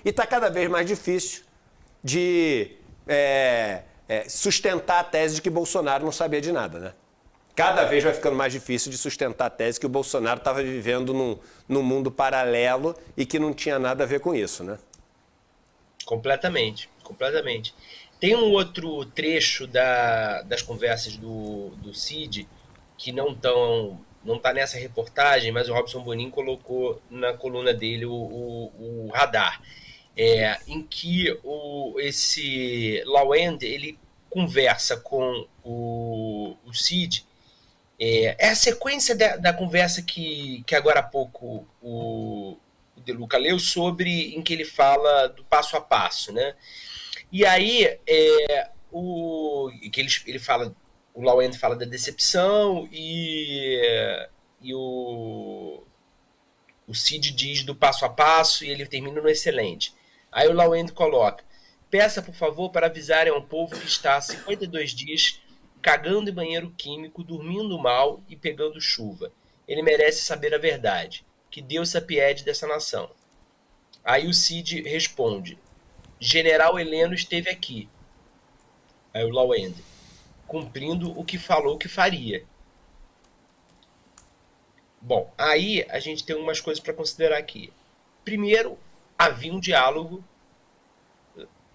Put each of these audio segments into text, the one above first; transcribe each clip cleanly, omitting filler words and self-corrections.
E está cada vez mais difícil de sustentar a tese de que Bolsonaro não sabia de nada, né? Cada vez vai ficando mais difícil de sustentar a tese que o Bolsonaro estava vivendo num mundo paralelo e que não tinha nada a ver com isso, né? Completamente, completamente. Tem um outro trecho das conversas do Cid que não tá nessa reportagem, mas o Robson Bonin colocou na coluna dele o radar, em que esse Lawend ele conversa com o Cid. É a sequência da conversa que agora há pouco o De Luca leu sobre, em que ele fala do passo a passo, né? E aí que ele fala, o Lawend fala da decepção e o Cid diz do passo a passo e ele termina no excelente. Aí o Lawend coloca: peça por favor para avisarem ao povo que está há 52 dias cagando em banheiro químico, dormindo mal e pegando chuva. Ele merece saber a verdade. Que Deus se apiede dessa nação. Aí o Cid responde: General Heleno esteve aqui. Aí o Lawend: cumprindo o que falou que faria. Bom, aí a gente tem umas coisas para considerar aqui. Primeiro, havia um diálogo,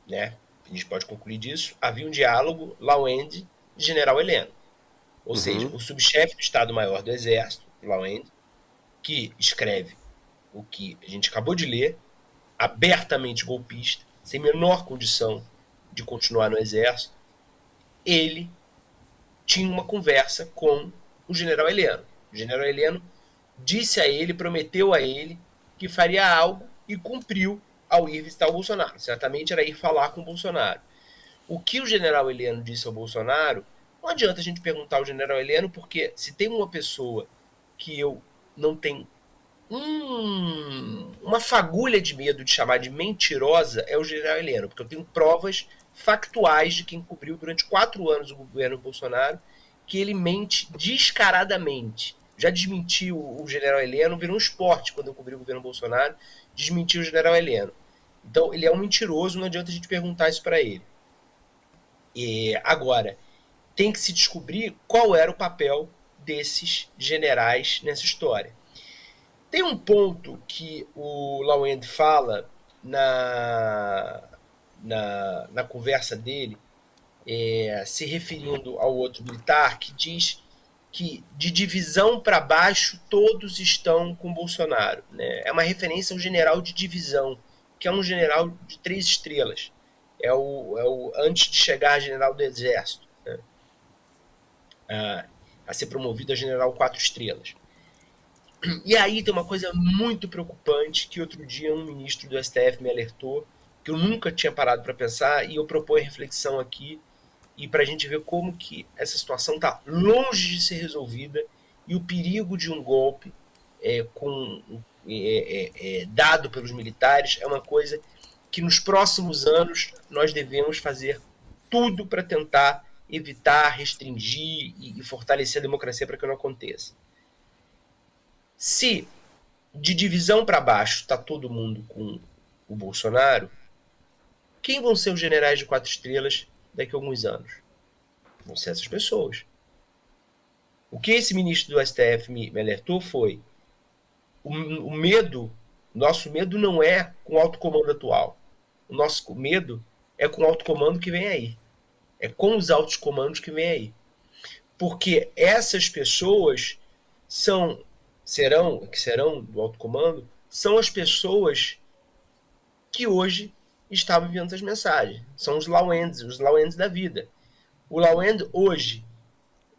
né? A gente pode concluir disso. Havia um diálogo Lawend e General Heleno. Ou seja, o subchefe do Estado-Maior do Exército, Lawend, que escreve o que a gente acabou de ler, abertamente golpista, sem menor condição de continuar no Exército, ele tinha uma conversa com o general Heleno. O general Heleno disse a ele, prometeu a ele que faria algo e cumpriu ao ir visitar o Bolsonaro. Certamente era ir falar com o Bolsonaro. O que o general Heleno disse ao Bolsonaro, não adianta a gente perguntar ao general Heleno, porque se tem uma pessoa que eu não tenho uma fagulha de medo de chamar de mentirosa, é o general Heleno, porque eu tenho provas factuais de quem cobriu durante 4 anos o governo Bolsonaro, que ele mente descaradamente. Já desmentiu o general Heleno, virou um esporte quando eu cobri o governo Bolsonaro, desmentiu o general Heleno. Então ele é um mentiroso, não adianta a gente perguntar isso para ele. E agora, tem que se descobrir qual era o papel desses generais nessa história. Tem um ponto que o Lawend fala na conversa dele, se referindo ao outro militar, que diz que de divisão para baixo todos estão com Bolsonaro. Né? É uma referência ao general de divisão, que é um general de 3 estrelas. É o antes de chegar a general do Exército, né? A ser promovido a general 4 estrelas. E aí tem uma coisa muito preocupante que outro dia um ministro do STF me alertou, que eu nunca tinha parado para pensar, e eu proponho reflexão aqui, e para a gente ver como que essa situação está longe de ser resolvida, e o perigo de um golpe dado pelos militares é uma coisa que nos próximos anos nós devemos fazer tudo para tentar evitar, restringir e fortalecer a democracia para que não aconteça. Se de divisão para baixo está todo mundo com o Bolsonaro, quem vão ser os generais de 4 estrelas daqui a alguns anos? Vão ser essas pessoas. O que esse ministro do STF me alertou foi o medo, nosso medo não é com o alto comando atual. O nosso medo é com o alto comando que vem aí. É com os altos comandos que vem aí. Porque essas pessoas que serão do alto comando, são as pessoas que hoje estavam enviando essas mensagens. São os Lawends da vida. O Lawend hoje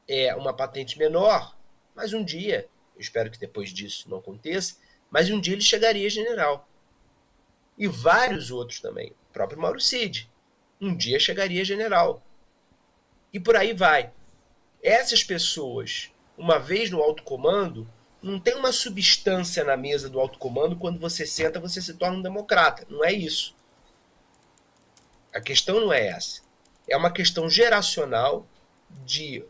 é uma patente menor, mas um dia, eu espero que depois disso não aconteça, mas um dia ele chegaria a general. E vários outros também. O próprio Mauro Cid. Um dia chegaria a general. E por aí vai. Essas pessoas, uma vez no alto comando, não tem uma substância na mesa do alto comando, quando você senta, você se torna um democrata. Não é isso. A questão não é essa. É uma questão geracional de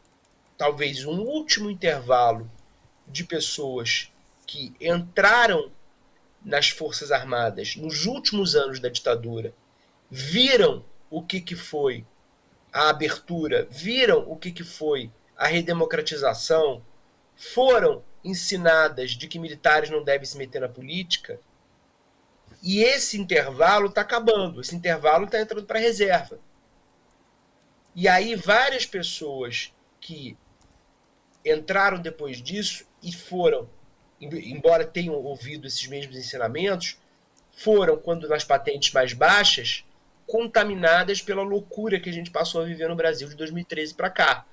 talvez um último intervalo de pessoas que entraram nas Forças Armadas nos últimos anos da ditadura viram o que foi a abertura, viram o que foi a redemocratização, foram ensinadas de que militares não devem se meter na política, e esse intervalo está acabando, esse intervalo está entrando para a reserva. E aí várias pessoas que entraram depois disso e foram, embora tenham ouvido esses mesmos ensinamentos, foram, quando nas patentes mais baixas, contaminadas pela loucura que a gente passou a viver no Brasil de 2013 para cá.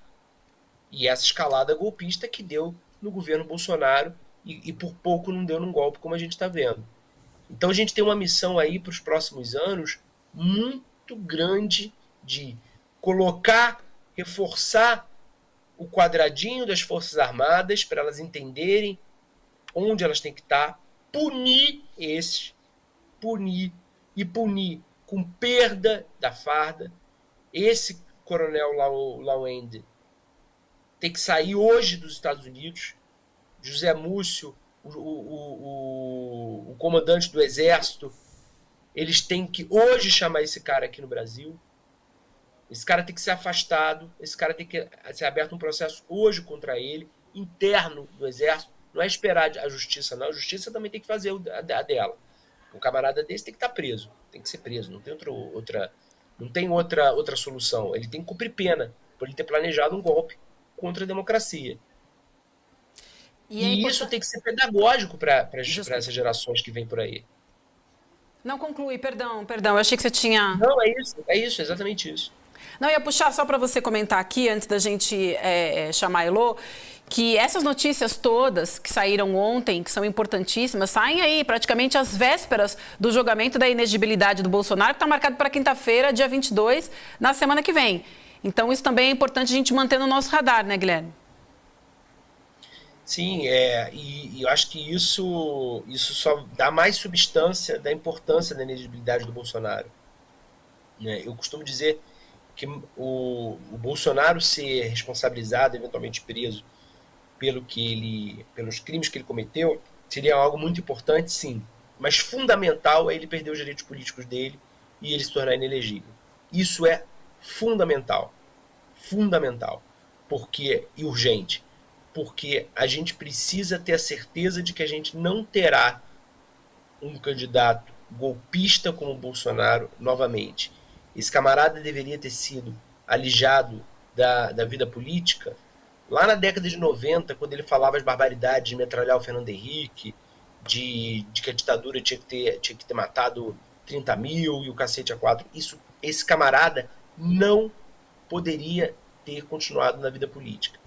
E essa escalada golpista que deu no governo Bolsonaro e por pouco não deu num golpe, como a gente está vendo. Então a gente tem uma missão aí para os próximos anos muito grande de colocar, reforçar o quadradinho das Forças Armadas para elas entenderem onde elas têm que estar, punir com perda da farda. Esse coronel Lawende tem que sair hoje dos Estados Unidos. José Múcio, o comandante do Exército, eles têm que hoje chamar esse cara aqui no Brasil. Esse cara tem que ser afastado, esse cara tem que ser aberto um processo hoje contra ele, interno do Exército. Não é esperar a justiça, não. A justiça também tem que fazer a dela. Um camarada desse tem que estar preso, tem que ser preso, não tem outra solução. Ele tem que cumprir pena por ele ter planejado um golpe contra a democracia. E isso tem que ser pedagógico para essas gerações que vêm por aí. Não, conclui, perdão, eu achei que você tinha... Não, é exatamente isso. Não, eu ia puxar só para você comentar aqui, antes da gente chamar a Elô, que essas notícias todas que saíram ontem, que são importantíssimas, saem aí praticamente às vésperas do julgamento da inexigibilidade do Bolsonaro, que está marcado para quinta-feira, dia 22, na semana que vem. Então, isso também é importante a gente manter no nosso radar, né, Guilherme? Sim, e eu acho que isso só dá mais substância da importância da inelegibilidade do Bolsonaro. Eu costumo dizer que o Bolsonaro ser responsabilizado, eventualmente preso, pelos crimes que ele cometeu, seria algo muito importante, sim. Mas fundamental é ele perder os direitos políticos dele e ele se tornar inelegível. Isso é fundamental. Fundamental. E urgente. Porque a gente precisa ter a certeza de que a gente não terá um candidato golpista como o Bolsonaro novamente. Esse camarada deveria ter sido alijado da vida política lá na década de 90, quando ele falava as barbaridades de metralhar o Fernando Henrique, de que a ditadura tinha que ter matado 30 mil e o cacete a 4. Esse camarada não poderia ter continuado na vida política.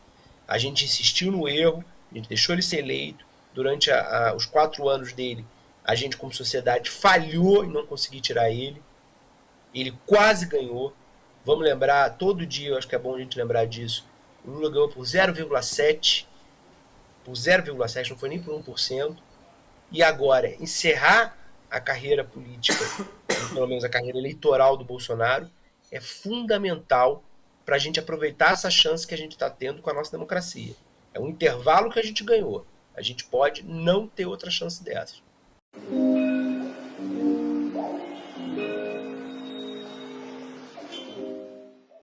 A gente insistiu no erro, a gente deixou ele ser eleito. Durante os 4 anos dele, a gente, como sociedade, falhou em não conseguir tirar ele. Ele quase ganhou. Vamos lembrar, todo dia, eu acho que é bom a gente lembrar disso, o Lula ganhou por 0,7%, não foi nem por 1%. E agora, encerrar a carreira política, pelo menos a carreira eleitoral do Bolsonaro, é fundamental para a gente aproveitar essa chance que a gente está tendo com a nossa democracia. É um intervalo que a gente ganhou. A gente pode não ter outra chance dessas.